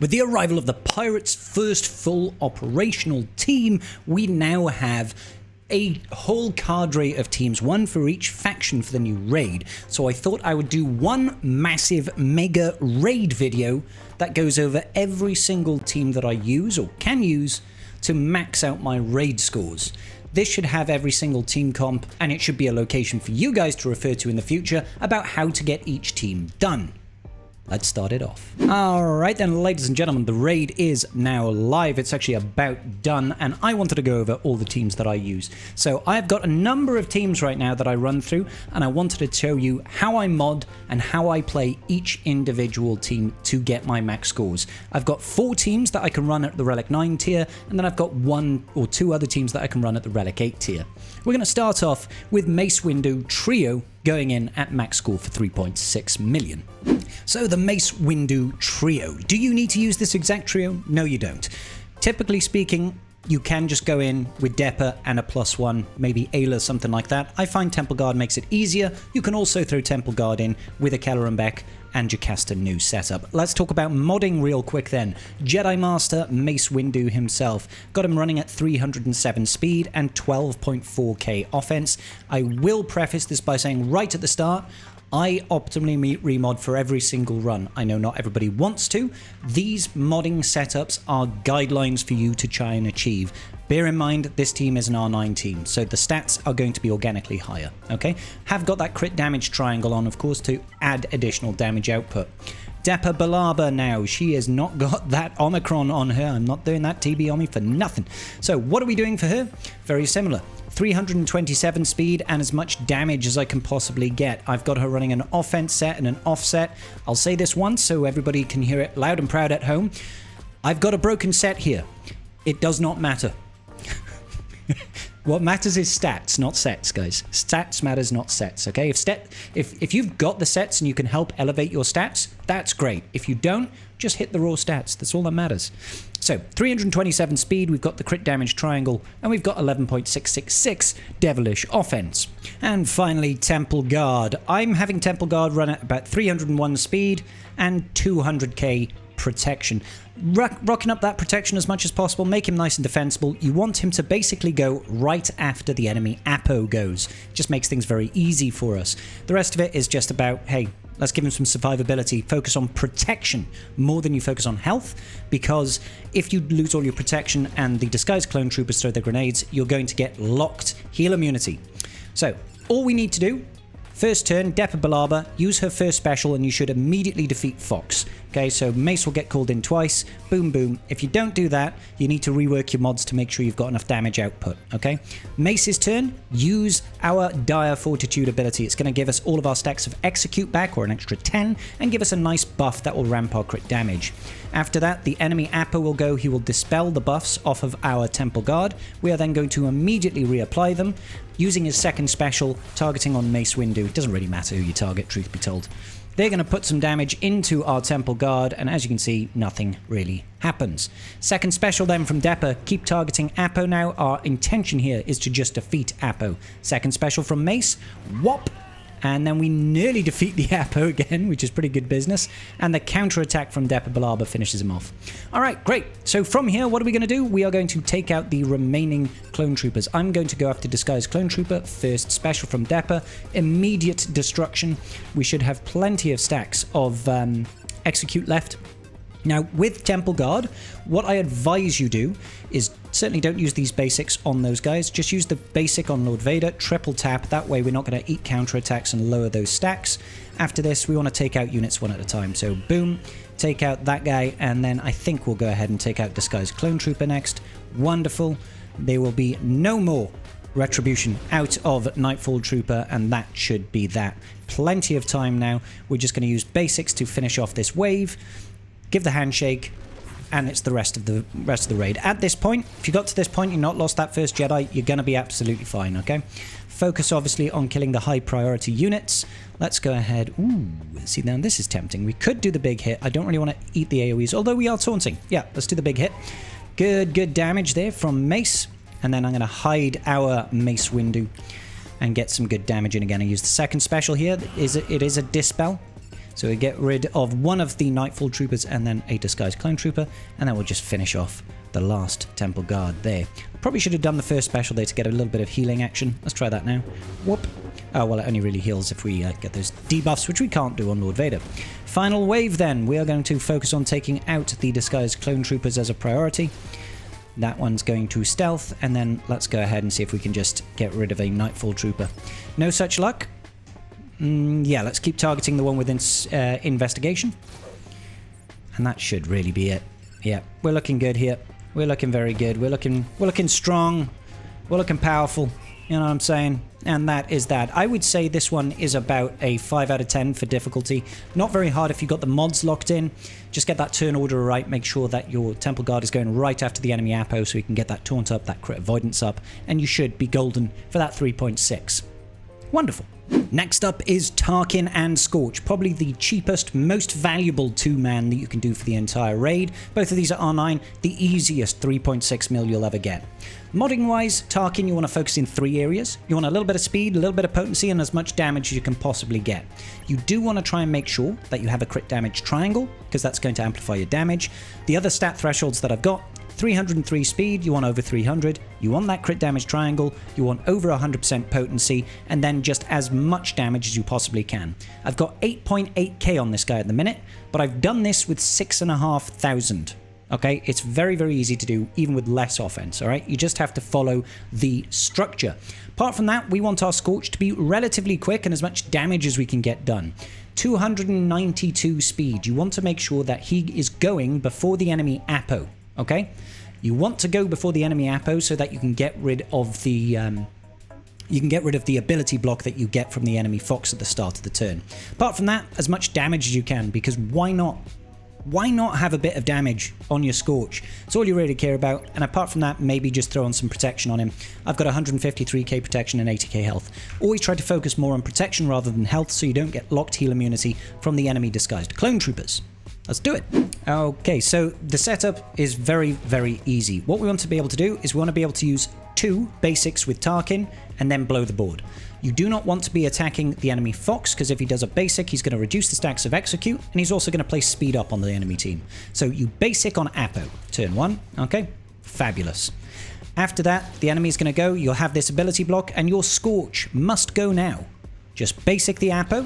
With the arrival of the Pirates' first full operational team, we now have a whole cadre of teams, one for each faction for the new raid. So I thought I would do one massive mega raid video that goes over every single team that I use or can use to max out my raid scores. This should have every single team comp, and it should be a location for you guys to refer to in the future about how to get each team done. Let's start it off. Alright then, ladies and gentlemen, the raid is now live. It's actually about done, and I wanted to go over all the teams that I use. So I've got a number of teams right now that I run through, and I wanted to show you how I mod and how I play each individual team to get my max scores. I've got 4 teams that I can run at the Relic 9 tier, and then I've got 1 or 2 other teams that I can run at the Relic 8 tier. We're going to start off with Mace Windu Trio, going in at max score for 3.6 million. So the Mace Windu Trio. Do you need to use this exact trio? No, you don't. Typically speaking, you can just go in with Depper and a +1, maybe Ayla, something like that. I find Temple Guard makes it easier. You can also throw Temple Guard in with a Kelleran Beq and Jocasta new setup. Let's talk about modding real quick then. Jedi Master Mace Windu himself. Got him running at 307 speed and 12.4k offense. I will preface this by saying right at the start, I optimally remod for every single run. I know not everybody wants to. These modding setups are guidelines for you to try and achieve. Bear in mind, this team is an R9 team, so the stats are going to be organically higher, okay? Have got that crit damage triangle on, of course, to add additional damage output. Dapper Balaba now, she has not got that Omicron on her. I'm not doing that TB Omi for nothing. So what are we doing for her? Very similar. 327 speed and as much damage as I can possibly get. I've got her running an offense set and an offset. I'll say this once so everybody can hear it loud and proud at home. I've got a broken set here. It does not matter. What matters is stats, not sets, guys. Stats matters, not sets, okay? If you've got the sets and you can help elevate your stats, that's great. If you don't, just hit the raw stats. That's all that matters. So, 327 speed, we've got the crit damage triangle, and we've got 11.666 devilish offense. And finally, Temple Guard. I'm having Temple Guard run at about 301 speed and 200k protection. Rocking up that protection as much as possible, make him nice and defensible. You want him to basically go right after the enemy Apo goes. It just makes things very easy for us. The rest of it is just about, hey, let's give him some survivability. Focus on protection more than you focus on health, because if you lose all your protection and the disguised clone troopers throw their grenades, you're going to get locked heal immunity. So, all we need to do, first turn, Depper Balaba, use her first special and you should immediately defeat Fox. Okay, so Mace will get called in twice, boom boom. If you don't do that, you need to rework your mods to make sure you've got enough damage output, okay? Mace's turn, use our Dire Fortitude ability. It's going to give us all of our stacks of Execute back, or an extra 10, and give us a nice buff that will ramp our crit damage. After that, the enemy Apo will go, he will dispel the buffs off of our Temple Guard. We are then going to immediately reapply them, using his second special, targeting on Mace Windu. It doesn't really matter who you target, truth be told. They're going to put some damage into our Temple Guard, and as you can see, nothing really happens. Second special then from Depper, keep targeting Apo now. Our intention here is to just defeat Apo. Second special from Mace, whop! And then we nearly defeat the Apo again, which is pretty good business. And the counter-attack from Dapper Balaba finishes him off. Alright, great. So from here, what are we going to do? We are going to take out the remaining clone troopers. I'm going to go after Disguised Clone Trooper. First special from Dapper. Immediate destruction. We should have plenty of stacks of Execute left. Now, with Temple Guard, what I advise you do is certainly don't use these basics on those guys. Just use the basic on Lord Vader, triple tap. That way we're not going to eat counterattacks and lower those stacks. After this, we want to take out units one at a time. So, boom, take out that guy, and then I think we'll go ahead and take out Disguised Clone Trooper next. Wonderful. There will be no more retribution out of Nightfall Trooper, and that should be that. Plenty of time now. We're just going to use basics to finish off this wave. Give the handshake, and it's the rest of the raid. At this point, if you got to this point, you've not lost that first Jedi, you're going to be absolutely fine, okay? Focus, obviously, on killing the high priority units. Let's go ahead. Ooh, see, now this is tempting. We could do the big hit. I don't really want to eat the AoEs, although we are taunting. Yeah, let's do the big hit. Good damage there from Mace. And then I'm going to hide our Mace Windu and get some good damage in again. I use the second special here. It is a Dispel. So we get rid of one of the Nightfall Troopers and then a Disguised Clone Trooper, and then we'll just finish off the last Temple Guard there. Probably should have done the first special there to get a little bit of healing action. Let's try that now. Whoop. Oh, well, it only really heals if we get those debuffs, which we can't do on Lord Vader. Final wave then. We are going to focus on taking out the Disguised Clone Troopers as a priority. That one's going to stealth, and then let's go ahead and see if we can just get rid of a Nightfall Trooper. No such luck. Yeah, let's keep targeting the one with investigation. And that should really be it. Yeah, we're looking good here. We're looking very good. We're looking strong. We're looking powerful. You know what I'm saying? And that is that. I would say this one is about a 5 out of 10 for difficulty. Not very hard if you've got the mods locked in. Just get that turn order right. Make sure that your Temple Guard is going right after the enemy Apo so you can get that taunt up, that crit avoidance up, and you should be golden for that 3.6. Wonderful. Next up is Tarkin and Scorch, probably the cheapest, most valuable 2-man that you can do for the entire raid. Both of these are R9, the easiest 3.6 mil you'll ever get. Modding wise, Tarkin you want to focus in 3 areas. You want a little bit of speed, a little bit of potency, and as much damage as you can possibly get. You do want to try and make sure that you have a crit damage triangle, because that's going to amplify your damage. The other stat thresholds that I've got, 303 speed, you want over 300, you want that crit damage triangle, you want over 100% potency, and then just as much damage as you possibly can. I've got 8.8k on this guy at the minute, but I've done this with 6,500. Okay, it's very, very easy to do, even with less offense, all right? You just have to follow the structure. Apart from that, we want our Scorch to be relatively quick and as much damage as we can get done. 292 speed. You want to make sure that he is going before the enemy Apo. Okay, you want to go before the enemy Apo so that you can get rid of the ability block that you get from the enemy Fox at the start of the turn. Apart from that, as much damage as you can, because why not? Why not have a bit of damage on your Scorch? It's all you really care about, and apart from that, maybe just throw on some protection on him. I've got 153k protection and 80k health. Always try to focus more on protection rather than health so you don't get locked heal immunity from the enemy Disguised Clone Troopers. Let's do it. Okay, so the setup is very, very easy. What we want to be able to do is we want to be able to use 2 basics with Tarkin and then blow the board. You do not want to be attacking the enemy Fox, because if he does a basic, he's going to reduce the stacks of execute, and he's also going to place speed up on the enemy team. So you basic on Apo, turn 1, okay? Fabulous. After that, the enemy is going to go, you'll have this ability block, and your Scorch must go now. Just basic the Apo.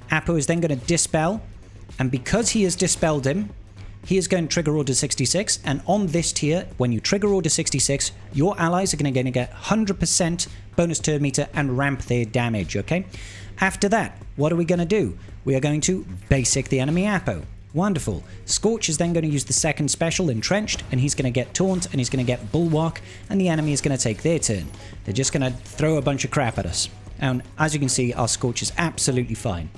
Apo is then going to dispel, and because he has dispelled him, he is going to trigger Order 66, and on this tier, when you trigger Order 66, your allies are going to get 100% bonus turn meter and ramp their damage, okay? After that, what are we going to do? We are going to basic the enemy Apo. Wonderful. Scorch is then going to use the second special, Entrenched, and he's going to get Taunt, and he's going to get Bulwark, and the enemy is going to take their turn. They're just going to throw a bunch of crap at us. And as you can see, our Scorch is absolutely fine.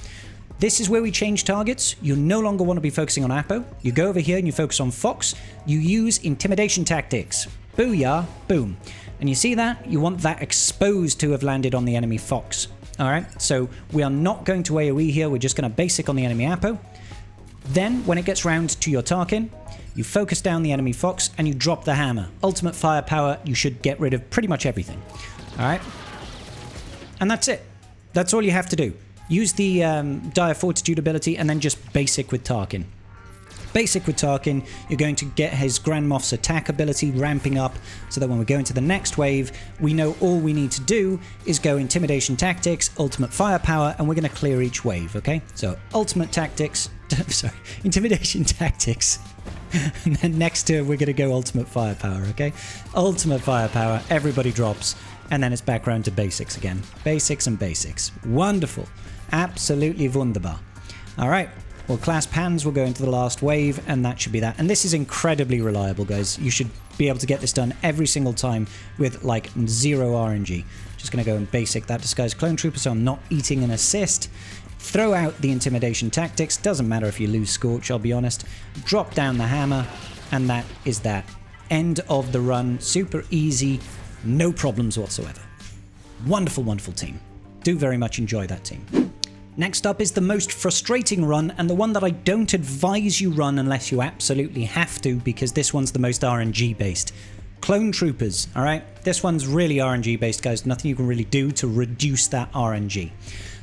This is where we change targets. You no longer want to be focusing on Apo. You go over here and you focus on Fox. You use Intimidation Tactics. Booyah, boom. And you see that? You want that exposed to have landed on the enemy Fox. Alright, so we are not going to AoE here. We're just going to basic on the enemy Apo. Then, when it gets round to your Tarkin, you focus down the enemy Fox and you drop the hammer. Ultimate firepower, you should get rid of pretty much everything. Alright? And that's it. That's all you have to do. Use the Dire Fortitude ability and then just basic with Tarkin. Basic with Tarkin, you're going to get his Grand Moff's attack ability ramping up so that when we go into the next wave, we know all we need to do is go Intimidation Tactics, Ultimate Firepower, and we're going to clear each wave, okay? So, Ultimate Tactics, sorry, Intimidation Tactics, and then next turn we're going to go Ultimate Firepower, okay? Ultimate Firepower, everybody drops, and then it's back round to basics again. Basics and basics. Wonderful. Absolutely wunderbar. Alright, well, clasp hands will go into the last wave, and that should be that. And this is incredibly reliable, guys. You should be able to get this done every single time with, like, 0 RNG. Just going to go and basic that Disguised Clone Trooper so I'm not eating an assist. Throw out the Intimidation Tactics. Doesn't matter if you lose Scorch, I'll be honest. Drop down the hammer, and that is that. End of the run. Super easy. No problems whatsoever. Wonderful, wonderful team. Do very much enjoy that team. Next up is the most frustrating run, and the one that I don't advise you run unless you absolutely have to, because this one's the most RNG based. Clone Troopers, alright? This one's really RNG based, guys. Nothing you can really do to reduce that RNG.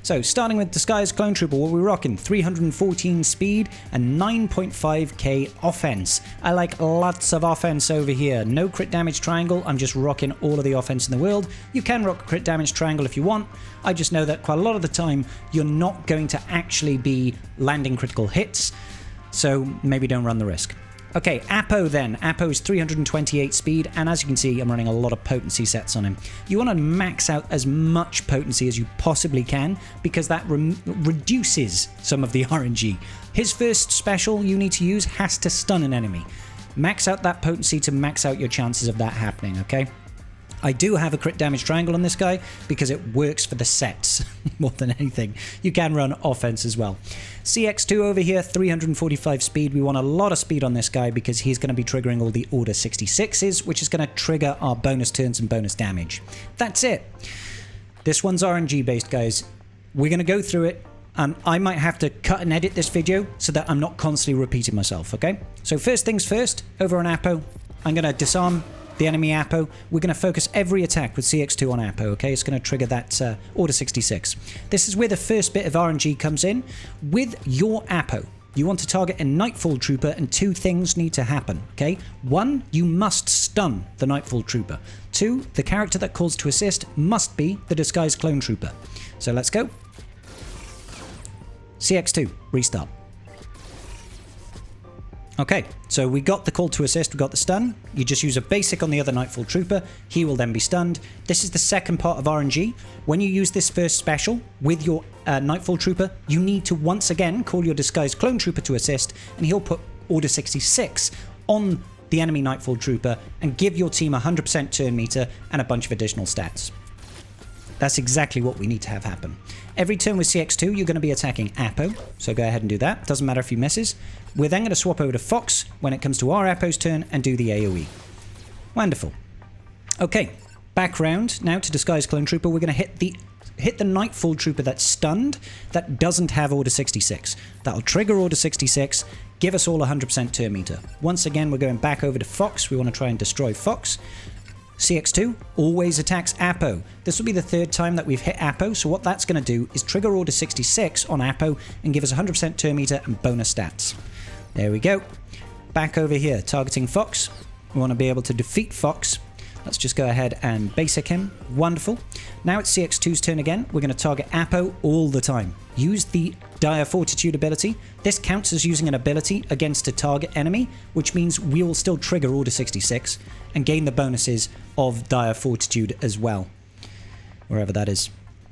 So, starting with Disguised Clone Trooper, what we're rocking, 314 speed and 9.5k offense. I like lots of offense over here. No crit damage triangle, I'm just rocking all of the offense in the world. You can rock a crit damage triangle if you want. I just know that quite a lot of the time, you're not going to actually be landing critical hits, so maybe don't run the risk. Okay, Apo then. Apo's 328 speed, and as you can see, I'm running a lot of potency sets on him. You want to max out as much potency as you possibly can, because that reduces some of the RNG. His first special you need to use has to stun an enemy. Max out that potency to max out your chances of that happening, okay? I do have a crit damage triangle on this guy because it works for the sets more than anything. You can run offense as well. CX2 over here, 345 speed. We want a lot of speed on this guy because he's going to be triggering all the Order 66s, which is going to trigger our bonus turns and bonus damage. That's it. This one's RNG based, guys. We're going to go through it. I might have to cut and edit this video so that I'm not constantly repeating myself, okay? So first things first, over on Apo, I'm going to disarm the enemy Apo. We're going to focus every attack with CX2 on Apo, okay? It's going to trigger that Order 66. This is where the first bit of RNG comes in. With your Apo, you want to target a Nightfall Trooper, and two things need to happen, okay? One, you must stun the Nightfall Trooper. Two, the character that calls to assist must be the Disguised Clone Trooper. So let's go. CX2, restart. Okay, so we got the call to assist, we got the stun. You just use a basic on the other Nightfall Trooper. He will then be stunned. This is the second part of RNG. When you use this first special with your Nightfall Trooper, you need to once again call your Disguised Clone Trooper to assist, and he'll put Order 66 on the enemy Nightfall Trooper and give your team 100% turn meter and a bunch of additional stats. That's exactly what we need to have happen. Every turn with CX2, you're going to be attacking Apo, so go ahead and do that. Doesn't matter if he misses. We're then going to swap over to Fox when it comes to our Apo's turn and do the AoE. Wonderful. Okay, back round now to Disguised Clone Trooper. We're going to hit the Nightfall Trooper that's stunned, that doesn't have Order 66. That'll trigger Order 66, give us all 100% turn meter. Once again, we're going back over to Fox. We want to try and destroy Fox. CX2 always attacks Apo. This will be the third time that we've hit Apo, so what that's going to do is trigger Order 66 on Apo and give us 100% turn meter and bonus stats. There we go. Back over here, targeting Fox. We want to be able to defeat Fox. Let's just go ahead and basic him. Wonderful. Now it's CX2's turn again. We're going to target Apo all the time. Use the Dire Fortitude ability. This counts as using an ability against a target enemy, which means we will still trigger Order 66 and gain the bonuses of Dire Fortitude as well. Wherever that is.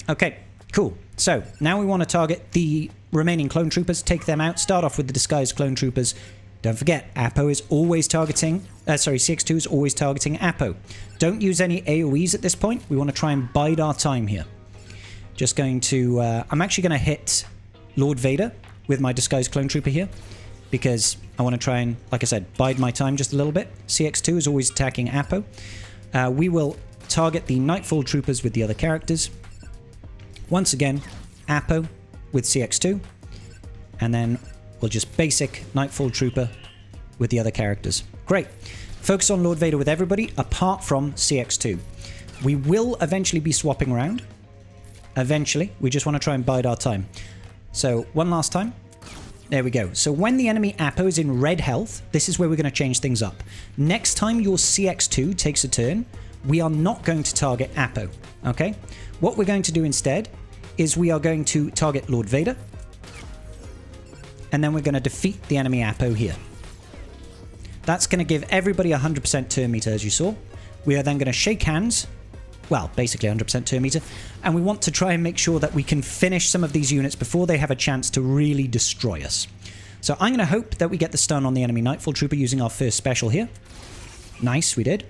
Okay, cool. So, now we want to target the remaining clone troopers, take them out, start off with the Disguised Clone Troopers. Don't forget, Apo is always targeting... CX2 is always targeting Apo. Don't use any AoEs at this point. We want to try and bide our time here. Just going to... I'm actually going to hit Lord Vader with my Disguised Clone Trooper here, because I want to try and, like I said, bide my time just a little bit. CX2 is always attacking Apo. We will target the Nightfall Troopers with the other characters. Once again, Apo with CX2. And then we'll just basic Nightfall Trooper with the other characters. Great. Focus on Lord Vader with everybody, apart from CX2. We will eventually be swapping around. Eventually. We just want to try and bide our time. So, one last time. There we go. So when the enemy Apo is in red health, this is where we're going to change things up. Next time your CX2 takes a turn, we are not going to target Apo. Okay? What we're going to do instead is we are going to target Lord Vader. And then we're going to defeat the enemy Apo here. That's going to give everybody 100% turn meter, as you saw. We are then going to shake hands. Well, basically 100% turn meter. And we want to try and make sure that we can finish some of these units before they have a chance to really destroy us. So I'm going to hope that we get the stun on the enemy Nightfall Trooper using our first special here. Nice, we did.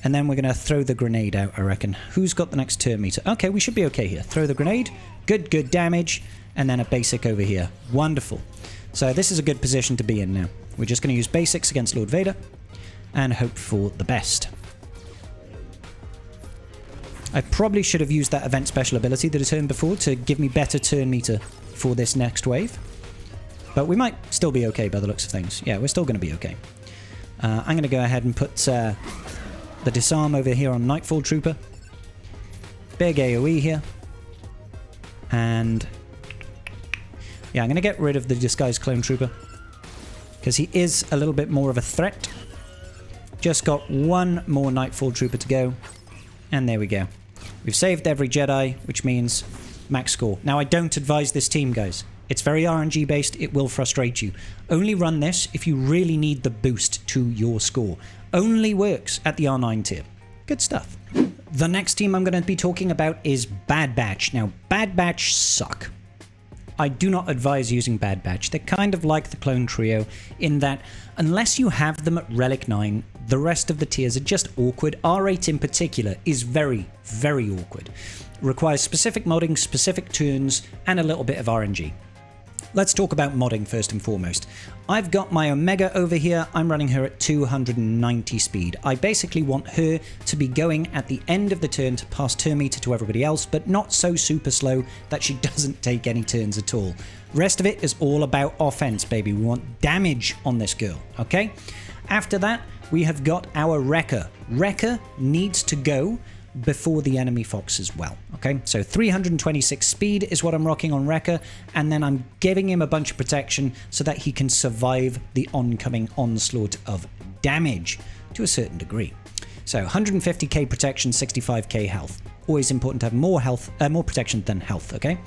And then we're going to throw the grenade out, I reckon. Who's got the next turn meter? Okay, we should be okay here. Throw the grenade. Good, good damage. And then a basic over here. Wonderful. So this is a good position to be in now. We're just going to use basics against Lord Vader and hope for the best. I probably should have used that event special ability the turn before to give me better turn meter for this next wave. But we might still be okay by the looks of things. Yeah, we're still going to be okay. I'm going to go ahead and put the disarm over here on Nightfall Trooper. Big AoE here. And yeah, I'm going to get rid of the disguised clone trooper because he is a little bit more of a threat. Just got one more Nightfall trooper to go. And there we go. We've saved every Jedi, which means max score. Now, I don't advise this team, guys. It's very RNG based. It will frustrate you. Only run this if you really need the boost to your score. Only works at the R9 tier. Good stuff. The next team I'm going to be talking about is Bad Batch. Now, Bad Batch suck. I do not advise using Bad Batch. They're kind of like the clone trio in that unless you have them at Relic 9, the rest of the tiers are just awkward. R8 in particular is very, very awkward. It requires specific modding, specific turns, and a little bit of RNG. Let's talk about modding first and foremost. I've got my Omega over here. I'm running her at 290 speed. I basically want her to be going at the end of the turn to pass turn meter to everybody else, but not so super slow that she doesn't take any turns at all. Rest of it is all about offense, baby. We want damage on this girl, okay? After that, we have got our Wrecker. Wrecker needs to go before the enemy Fox as well, okay? So 326 speed is what I'm rocking on Wrecker, and then I'm giving him a bunch of protection so that he can survive the oncoming onslaught of damage to a certain degree. So 150k protection, 65k health. Always important to have more health, more protection than health, okay?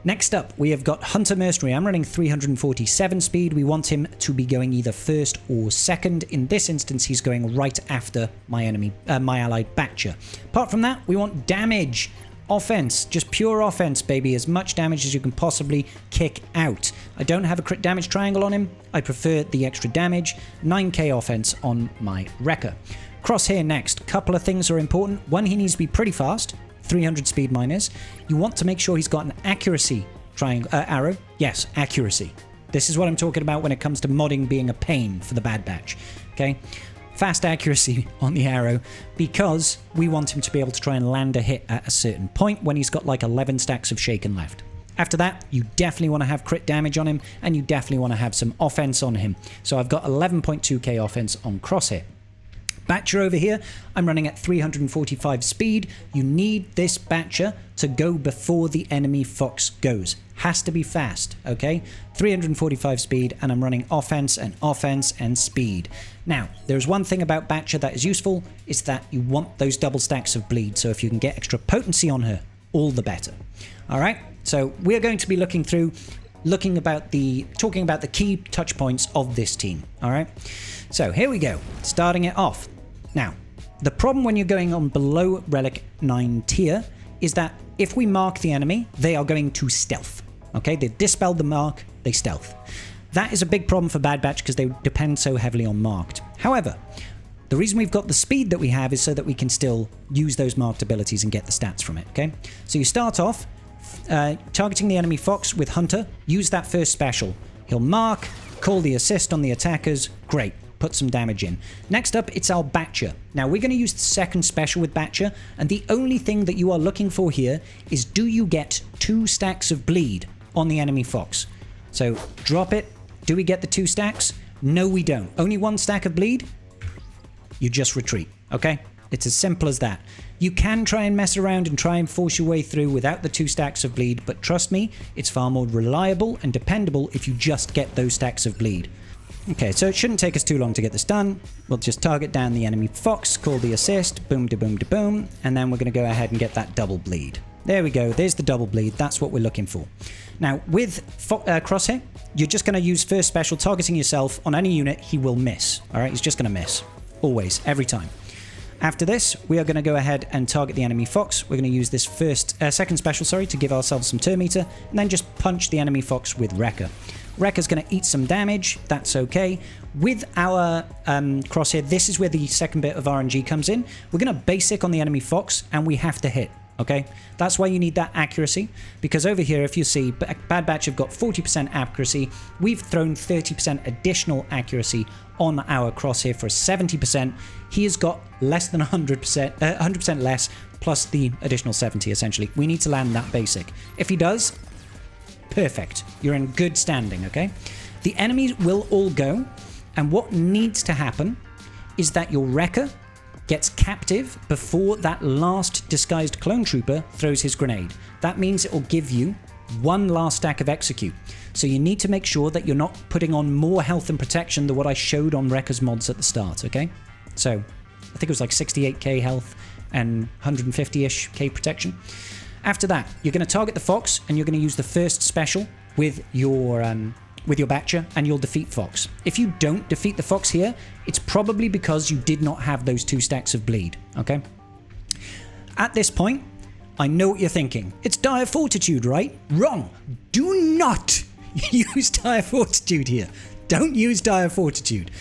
Next up, we have got Hunter Mercenary. I'm running 347 speed. We want him to be going either first or second. In this instance, he's going right after my enemy, my allied Batcher. Apart from that, we want damage. Offense, just pure offense, baby. As much damage as you can possibly kick out. I don't have a crit damage triangle on him. I prefer the extra damage. 9k offense on my Wrecker. Crosshair next. Couple of things are important. One, he needs to be pretty fast. 300 speed minus. You want to make sure he's got an accuracy triangle arrow. Yes, accuracy. This is what I'm talking about when it comes to modding being a pain for the Bad Batch. Okay, fast accuracy on the arrow because we want him to be able to try and land a hit at a certain point when he's got like 11 stacks of shaken left. After that, you definitely want to have crit damage on him and you definitely want to have some offense on him. So I've got 11.2k offense on Crosshair. Batcher over here, I'm running at 345 speed. You need this Batcher to go before the enemy Fox goes. Has to be fast, okay? 345 speed, and I'm running offense and speed. Now, there's one thing about Batcher that is useful, is that you want those double stacks of bleed, so if you can get extra potency on her, all the better. All right, so we're going to be talking about the key touch points of this team, all right? So here we go, starting it off. Now, the problem when you're going on below Relic 9 tier is that if we mark the enemy, they are going to stealth. Okay, they've dispelled the mark, they stealth. That is a big problem for Bad Batch because they depend so heavily on marked. However, the reason we've got the speed that we have is so that we can still use those marked abilities and get the stats from it, okay? So you start off targeting the enemy Fox with Hunter, use that first special. He'll mark, call the assist on the attackers, great. Put some damage in. Next up, it's our Batcher. Now, we're going to use the second special with Batcher, and the only thing that you are looking for here is do you get 2 stacks of bleed on the enemy Fox? So, drop it. Do we get the 2 stacks? No, we don't. Only 1 stack of bleed? You just retreat, okay? It's as simple as that. You can try and mess around and try and force your way through without the 2 stacks of bleed, but trust me, it's far more reliable and dependable if you just get those stacks of bleed. Okay, so it shouldn't take us too long to get this done. We'll just target down the enemy Fox, call the assist, boom da boom da boom, and then we're going to go ahead and get that double bleed. There we go, there's the double bleed, that's what we're looking for. Now, with Crosshair, you're just going to use first special, targeting yourself on any unit, he will miss. Alright, he's just going to miss. Always, every time. After this, we are going to go ahead and target the enemy Fox. We're going to use this second special, to give ourselves some turn meter, and then just punch the enemy Fox with Wrecker. Wrecker's going to eat some damage, that's okay. With our Crosshair, this is where the second bit of RNG comes in. We're going to basic on the enemy Fox, and we have to hit, okay? That's why you need that accuracy, because over here, if you see, Bad Batch have got 40% accuracy. We've thrown 30% additional accuracy on our Crosshair for 70%. He has got less than 100% less, plus the additional 70, essentially. We need to land that basic. If he does, perfect. You're in good standing, okay? The enemies will all go, and what needs to happen is that your Wrecker gets captive before that last disguised clone trooper throws his grenade. That means it will give you one last stack of execute. So you need to make sure that you're not putting on more health and protection than what I showed on Wrecker's mods at the start, okay? So I think it was like 68k health and 150-ish k protection. After that, you're going to target the Fox and you're going to use the first special with your Batcher, and you'll defeat Fox. If you don't defeat the Fox here, it's probably because you did not have those 2 stacks of bleed, okay? At this point, I know what you're thinking. It's Dire Fortitude, right? Wrong. Do not use Dire Fortitude here. Don't use Dire Fortitude.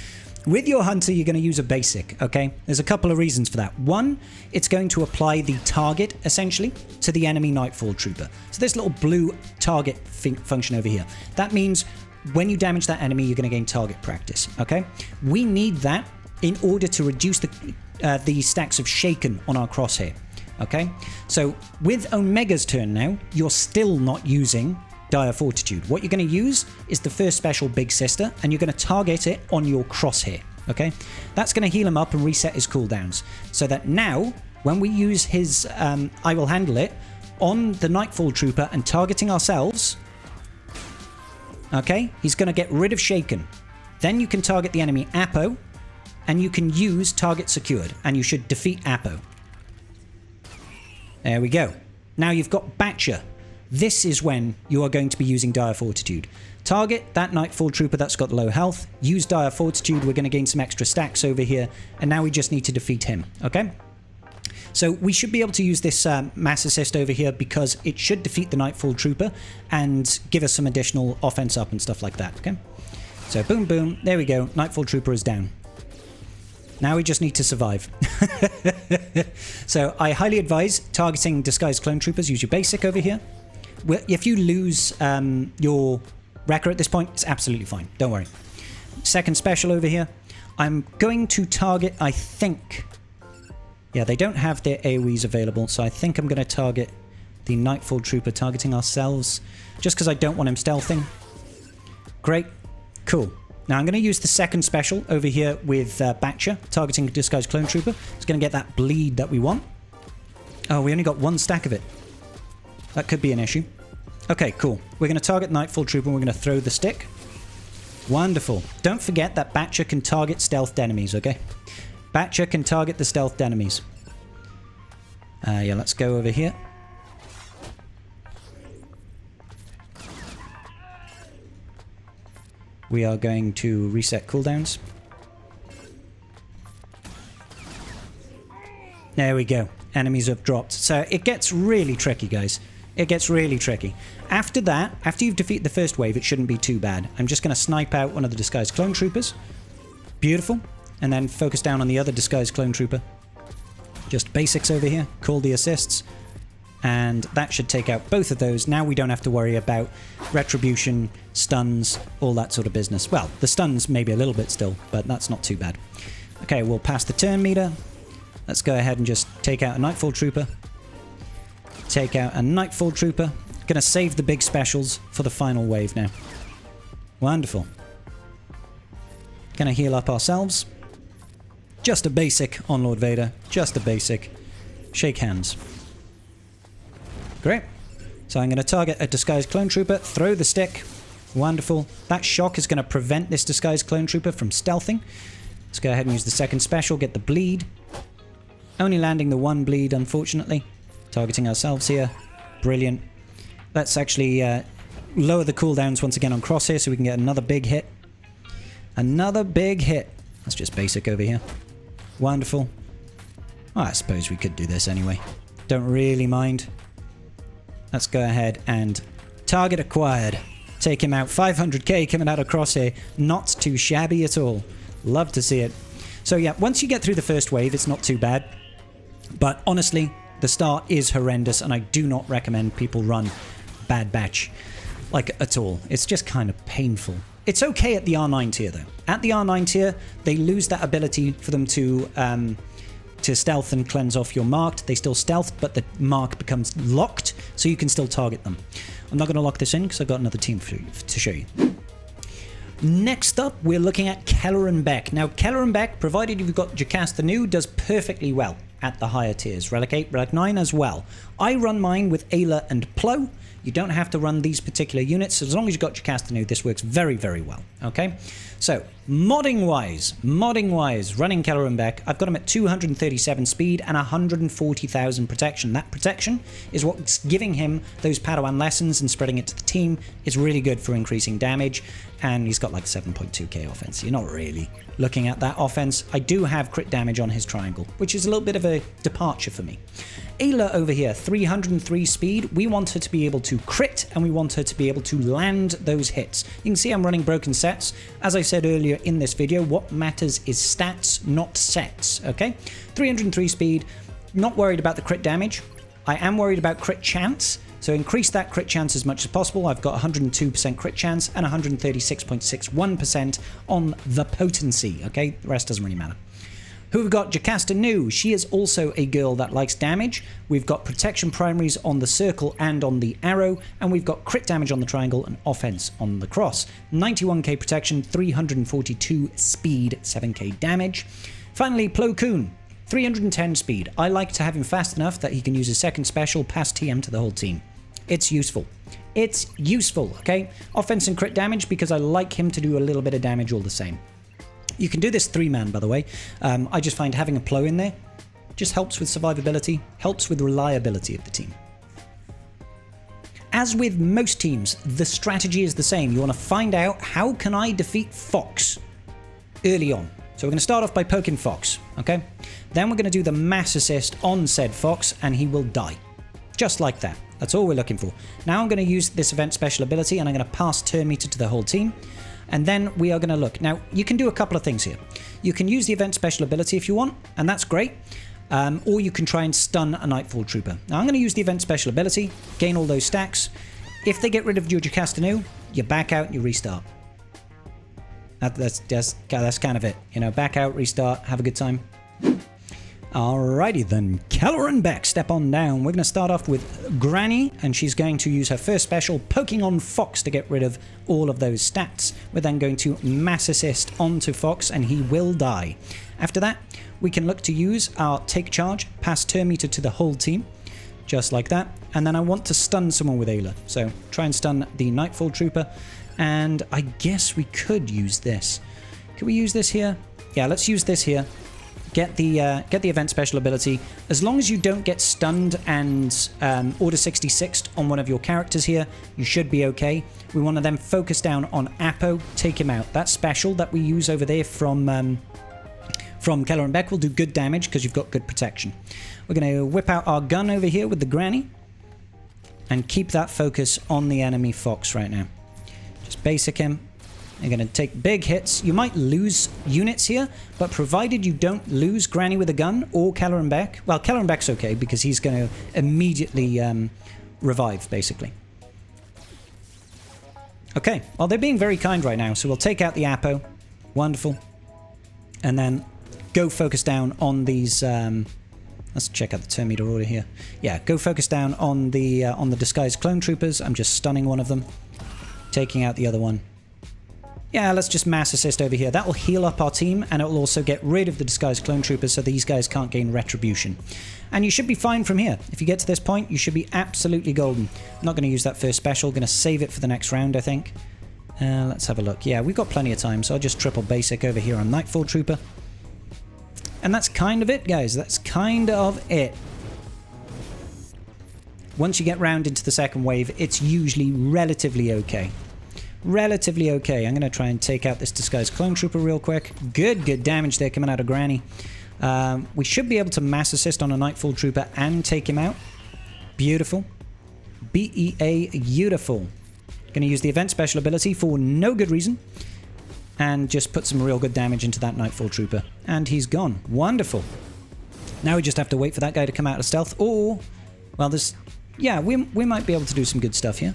With your Hunter, you're going to use a basic, okay? There's a couple of reasons for that. One, it's going to apply the target, essentially, to the enemy Nightfall Trooper. So this little blue target function over here. That means when you damage that enemy, you're going to gain target practice, okay? We need that in order to reduce the stacks of Shaken on our crosshair, okay? So with Omega's turn now, you're still not using Dire Fortitude. What you're going to use is the first special Big Sister, and you're going to target it on your crosshair, okay? That's going to heal him up and reset his cooldowns, so that now, when we use his I Will Handle It on the Nightfall Trooper and targeting ourselves, okay, he's going to get rid of Shaken. Then you can target the enemy Apo, and you can use Target Secured, and you should defeat Apo. There we go. Now you've got Batcher. This is when you are going to be using Dire Fortitude. Target that Nightfall Trooper that's got low health. Use Dire Fortitude. We're going to gain some extra stacks over here. And now we just need to defeat him. Okay? So we should be able to use this Mass Assist over here because it should defeat the Nightfall Trooper and give us some additional offense up and stuff like that. Okay? So boom, boom. There we go. Nightfall Trooper is down. Now we just need to survive. So I highly advise targeting Disguised Clone Troopers. Use your basic over here. If you lose your Wrecker at this point, it's absolutely fine. Don't worry. Second special over here. I'm going to target, I think... Yeah, they don't have their AoEs available, so I think I'm going to target the Nightfall Trooper, targeting ourselves, just because I don't want him stealthing. Great. Cool. Now I'm going to use the second special over here with Batcher, targeting Disguised Clone Trooper. It's going to get that bleed that we want. Oh, we only got 1 stack of it. That could be an issue. Okay, cool. We're going to target Nightfall Trooper and we're going to throw the stick. Wonderful. Don't forget that Batcher can target stealthed enemies, okay? Batcher can target the stealthed enemies. Yeah, let's go over here. We are going to reset cooldowns. There we go. Enemies have dropped. So it gets really tricky, guys. It gets really tricky. After that, after you've defeated the first wave, it shouldn't be too bad. I'm just going to snipe out one of the Disguised Clone Troopers. Beautiful. And then focus down on the other Disguised Clone Trooper. Just basics over here. Call the assists. And that should take out both of those. Now we don't have to worry about retribution, stuns, all that sort of business. Well, the stuns maybe a little bit still, but that's not too bad. Okay, we'll pass the turn meter. Let's go ahead and just take out a Nightfall Trooper. Take out a Nightfall Trooper. Gonna save the big specials for the final wave now. Wonderful. Gonna heal up ourselves. Just a basic on Lord Vader. Just a basic. Shake hands. Great. So I'm going to target a Disguised Clone Trooper, throw the stick. Wonderful. That shock is going to prevent this Disguised Clone Trooper from stealthing. Let's go ahead and use the second special, get the bleed. Only landing the 1 bleed, unfortunately. Targeting ourselves here. Brilliant. Let's actually lower the cooldowns once again on Crosshair so we can get another big hit. Another big hit. That's just basic over here. Wonderful. Well, I suppose we could do this anyway. Don't really mind. Let's go ahead and target acquired. Take him out. 500k coming out of Crosshair. Not too shabby at all. Love to see it. So yeah, once you get through the first wave, it's not too bad. But honestly, the start is horrendous, and I do not recommend people run Bad Batch, like, at all. It's just kind of painful. It's okay at the R9 tier, though. At the R9 tier, they lose that ability for them to stealth and cleanse off your marked. They still stealth, but the mark becomes locked, so you can still target them. I'm not going to lock this in because I've got another team to show you. Next up, we're looking at Kelleran Beq. Now, Kelleran Beq, provided you've got Jocasta Nu, does perfectly well at the higher tiers. Relic 8, Relic 9 as well. I run mine with Ayla and Plo. You don't have to run these particular units. As long as you've got Jocasta Nu, this works very, very well. Okay? So, modding-wise, running Kelleran Beq, I've got him at 237 speed and 140,000 protection. That protection is what's giving him those Padawan lessons and spreading it to the team. It's really good for increasing damage, and he's got like 7.2k offense. You're not really looking at that offense. I do have crit damage on his triangle, which is a little bit of a departure for me. Ayla over here, 303 speed. We want her to be able to crit, and we want her to be able to land those hits. You can see I'm running broken sets. As I said earlier in this video, what matters is stats, not sets, okay? 303 speed, not worried about the crit damage. I am worried about crit chance, so increase that crit chance as much as possible. I've got 102% crit chance and 136.61% on the potency, okay? The rest doesn't really matter. Who we've got? Jocasta Nu. She is also a girl that likes damage. We've got protection primaries on the circle and on the arrow, and we've got crit damage on the triangle and offense on the cross. 91k protection, 342 speed, 7k damage. Finally, Plo Koon. 310 speed. I like to have him fast enough that he can use his second special, pass TM to the whole team. It's useful. It's useful, okay? Offense and crit damage because I like him to do a little bit of damage all the same. You can do this 3-man, by the way. I just find having a Plo in there just helps with survivability, helps with reliability of the team. As with most teams, the strategy is the same. You want to find out how can I defeat Fox early on. So we're going to start off by poking Fox, okay? Then we're going to do the mass assist on said Fox, and he will die. Just like that. That's all we're looking for. Now I'm going to use this event special ability, and I'm going to pass turn meter to the whole team. And then we are going to look. Now, you can do a couple of things here. You can use the event special ability if you want, and that's great. Or you can try and stun a Nightfall Trooper. Now, I'm going to use the event special ability, gain all those stacks. If they get rid of your Jocasta Nu, you back out and you restart. That's kind of it. You know, back out, restart, have a good time. Alrighty then, Kelleran Beq, step on down. We're going to start off with Granny, and she's going to use her first special, poking on Fox to get rid of all of those stats. We're then going to mass assist onto Fox, and he will die. After that, we can look to use our take charge, pass turn meter to the whole team, just like that. And then I want to stun someone with Ayla. So try and stun the Nightfall Trooper, and I guess we could use this. Can we use this here? Yeah, let's use this here. Get the event special ability. As long as you don't get stunned and Order 66'd on one of your characters here, you should be okay. We want to then focus down on Apo, take him out. That special that we use over there from Kelleran Beq will do good damage because you've got good protection. We're going to whip out our gun over here with the Granny and keep that focus on the enemy Fox right now. Just basic him. You're going to take big hits. You might lose units here, but provided you don't lose Granny with a gun or Kelleran Beq, well, Kelleran Beq's okay because he's going to immediately revive, basically. Okay, well, they're being very kind right now, so we'll take out the Apo. Wonderful. And then go focus down on these... let's check out the turn meter order here. Yeah, go focus down on the disguised clone troopers. I'm just stunning one of them, taking out the other one. Yeah, let's just mass assist over here. That will heal up our team, and it will also get rid of the disguised clone troopers so these guys can't gain retribution. And you should be fine from here. If you get to this point, you should be absolutely golden. I'm not going to use that first special. Going to save it for the next round, I think. Let's have a look. Yeah, we've got plenty of time, so I'll just triple basic over here on Nightfall Trooper. And that's kind of it, guys. That's kind of it. Once you get round into the second wave, it's usually relatively okay. Relatively okay. I'm going to try and take out this disguised clone trooper real quick. Good damage there coming out of Granny. We should be able to mass assist on a Nightfall Trooper and take him out. Beautiful. BEA beautiful. Going to use the event special ability for no good reason. And just put some real good damage into that Nightfall Trooper. And he's gone. Wonderful. Now we just have to wait for that guy to come out of stealth. Or, well, there's... Yeah, we might be able to do some good stuff here.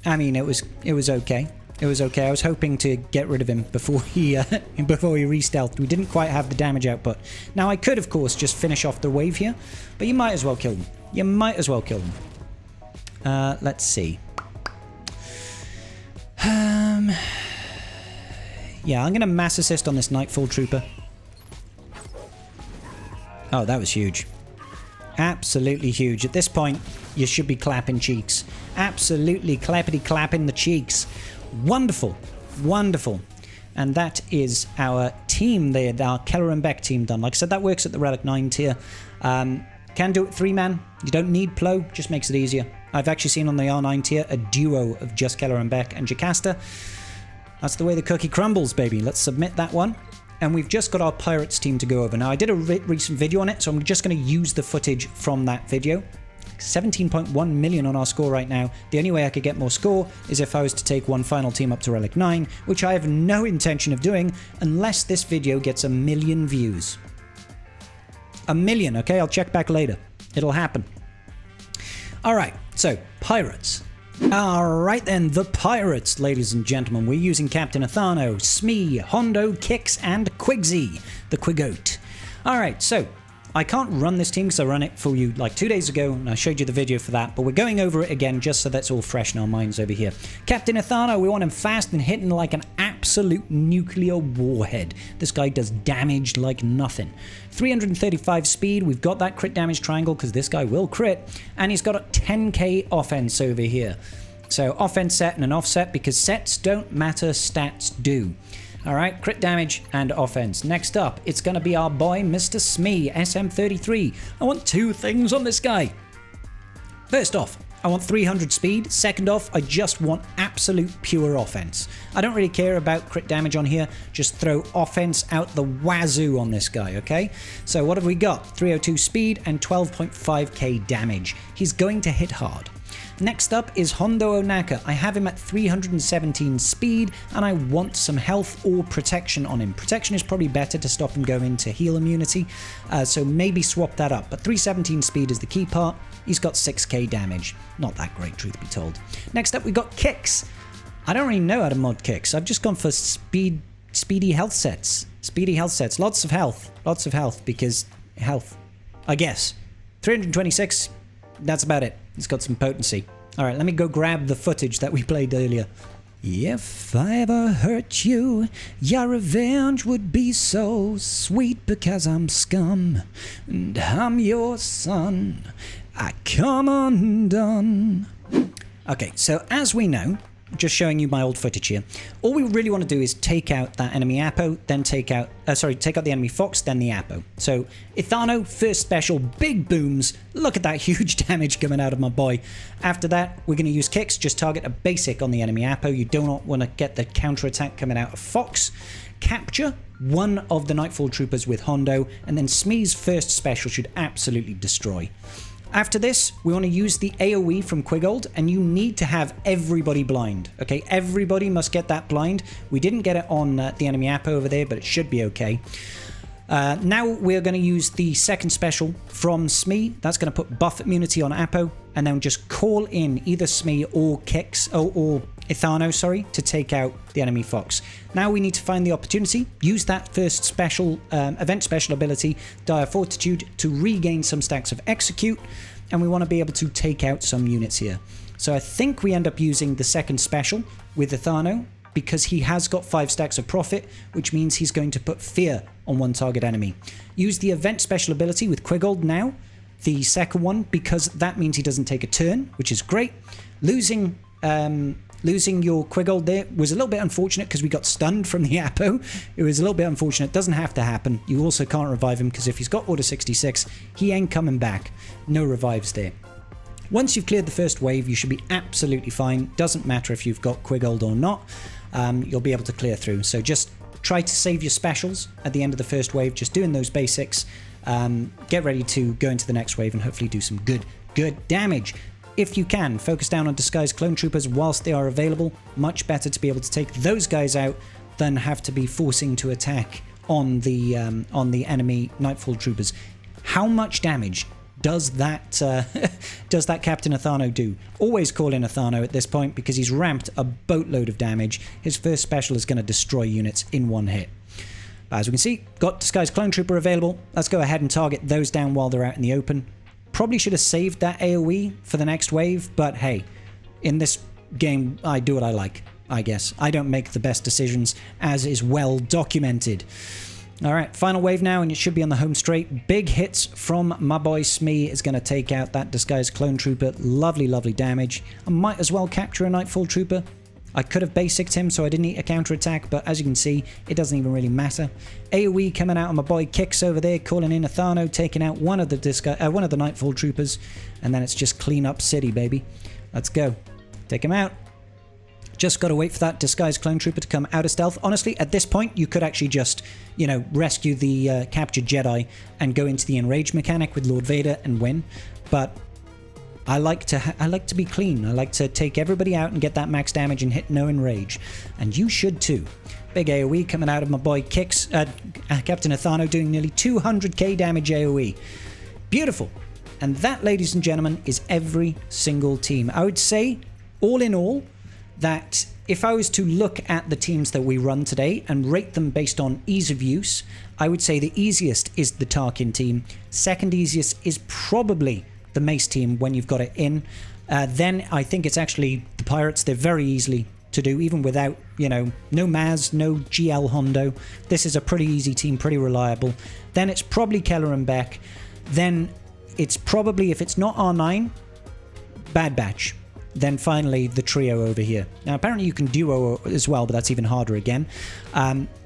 I mean, it was okay. It was okay. I was hoping to get rid of him before he re-stealthed. We didn't quite have the damage output. Now, I could, of course, just finish off the wave here, but you might as well kill them. You might as well kill them. Let's see. Yeah, I'm going to mass assist on this Nightfall Trooper. Oh, that was huge. Absolutely huge. At this point, you should be clapping cheeks. Absolutely clappity clapping the cheeks. Wonderful. Wonderful. And that is our team there, our Kelleran Beq team done. Like I said, that works at the Relic 9 tier. Can do it 3-man. You don't need Plo, just makes it easier. I've actually seen on the R9 tier a duo of just Kelleran Beq and Jocasta. That's the way the cookie crumbles, baby. Let's submit that one. And we've just got our Pirates team to go over. Now, I did a recent video on it, so I'm just going to use the footage from that video. 17.1 million on our score right now. The only way I could get more score is if I was to take one final team up to Relic 9, which I have no intention of doing unless this video gets 1 million views. 1 million, okay? I'll check back later. It'll happen. All right, so Pirates. All right then, the Pirates, ladies and gentlemen. We're using Captain Athano, Smee, Hondo, Kix, and Quigsy, the Quigoat. All right, so I can't run this team because I ran it for you like 2 days ago, and I showed you the video for that, but we're going over it again just so that's all fresh in our minds over here. Captain Athano, we want him fast and hitting like an absolute nuclear warhead. This guy does damage like nothing. 335 speed, we've got that crit damage triangle because this guy will crit, and he's got a 10k offense over here. So offense set and an offset, because sets don't matter, stats do. All right, crit damage and offense. Next up, it's going to be our boy, Mr. Smee, SM33. I want 2 things on this guy. First off, I want 300 speed. Second off, I just want absolute pure offense. I don't really care about crit damage on here. Just throw offense out the wazoo on this guy, okay? So what have we got? 302 speed and 12.5k damage. He's going to hit hard. Next up is Hondo Ohnaka. I have him at 317 speed, and I want some health or protection on him. Protection is probably better to stop him going into heal immunity, so maybe swap that up. But 317 speed is the key part. He's got 6k damage. Not that great, truth be told. Next up, we got Kix. I don't really know how to mod Kix. I've just gone for speedy health sets. Speedy health sets. Lots of health, because health, I guess. 326, that's about it. It's got some potency. All right, let me go grab the footage that we played earlier. If I ever hurt you, your revenge would be so sweet because I'm scum and I'm your son. I come undone. Okay, so as we know, just showing you my old footage here, all we really want to do is take out that enemy Apo, then take out the enemy Fox, then the Apo. So Ithano, first special, big booms. Look at that huge damage coming out of my boy. After that, we're going to use Kix, just target a basic on the enemy Apo. You do not want to get the counter attack coming out of Fox. Capture one of the Nightfall Troopers with Hondo, and then Smee's first special should absolutely destroy. After this, we want to use the AoE from Quigold, and you need to have everybody blind, okay? Everybody must get that blind. We didn't get it on the enemy Apo over there, but it should be okay. Now we're going to use the second special from Smee. That's going to put buff immunity on Apo, and then just call in either Smee or Kix, or Ithano, sorry, to take out the enemy Fox. Now we need to find the opportunity, use that first special, event special ability, Dire Fortitude, to regain some stacks of Execute, and we want to be able to take out some units here. So I think we end up using the second special with Ithano, because he has got 5 stacks of Profit, which means he's going to put Fear on one target enemy. Use the event special ability with Quigold now, the second one, because that means he doesn't take a turn, which is great. Losing your Quigold there was a little bit unfortunate because we got stunned from the Apo. It was a little bit unfortunate. Doesn't have to happen. You also can't revive him because if he's got Order 66, he ain't coming back. No revives there. Once you've cleared the first wave, you should be absolutely fine. Doesn't matter if you've got Quigold or not. You'll be able to clear through. So just try to save your specials at the end of the first wave. Just doing those basics. Get ready to go into the next wave and hopefully do some good damage. If you can, focus down on disguised clone troopers whilst they are available. Much better to be able to take those guys out than have to be forcing to attack on the enemy Nightfall troopers. How much damage does that Captain Athano do? Always call in Athano at this point because he's ramped a boatload of damage. His first special is going to destroy units in one hit. As we can see, got disguised clone trooper available. Let's go ahead and target those down while they're out in the open. Probably should have saved that AoE for the next wave, but hey, in this game, I do what I like. I guess. I don't make the best decisions, as is well documented. All right, final wave now, and it should be on the home straight. Big hits from my boy Smee is going to take out that disguised clone trooper. Lovely, lovely damage. I might as well capture a Nightfall trooper. I could have basicked him, so I didn't need a counterattack, but as you can see, it doesn't even really matter. AoE coming out on my boy Kix over there, calling in a Thano, taking out one of the Nightfall troopers, and then it's just clean up city, baby. Let's go. Take him out. Just got to wait for that disguised clone trooper to come out of stealth. Honestly, at this point, you could actually just, you know, rescue the captured Jedi and go into the enrage mechanic with Lord Vader and win. But I like to be clean. I like to take everybody out and get that max damage and hit no enrage. And you should too. Big AoE coming out of my boy Kix, Captain Athano, doing nearly 200k damage AoE. Beautiful. And that, ladies and gentlemen, is every single team. I would say, all in all, that if I was to look at the teams that we run today and rate them based on ease of use, I would say the easiest is the Tarkin team. Second easiest is probably the Mace team when you've got it in. Then I think it's actually the Pirates. They're very easily to do, even without, you know, no Maz, no GL Hondo. This is a pretty easy team, pretty reliable. Then it's probably Kelleran Beq. Then it's probably, if it's not R9, Bad Batch. Then finally the trio over here. Now apparently you can duo as well, but that's even harder again.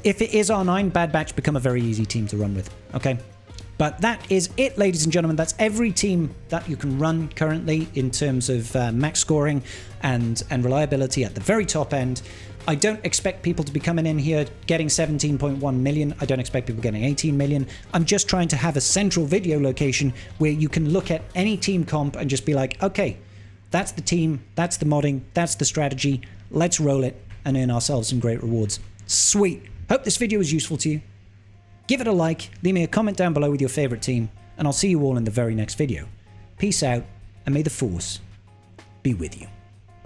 If it is R9, Bad Batch become a very easy team to run with. Okay, but that is it, ladies and gentlemen. That's every team that you can run currently in terms of max scoring and reliability at the very top end. I don't expect people to be coming in here getting 17.1 million. I don't expect people getting 18 million. I'm just trying to have a central video location where you can look at any team comp and just be like, okay, that's the team, that's the modding, that's the strategy. Let's roll it and earn ourselves some great rewards. Sweet. Hope this video was useful to you. Give it a like, leave me a comment down below with your favorite team, and I'll see you all in the very next video. Peace out, and may the Force be with you.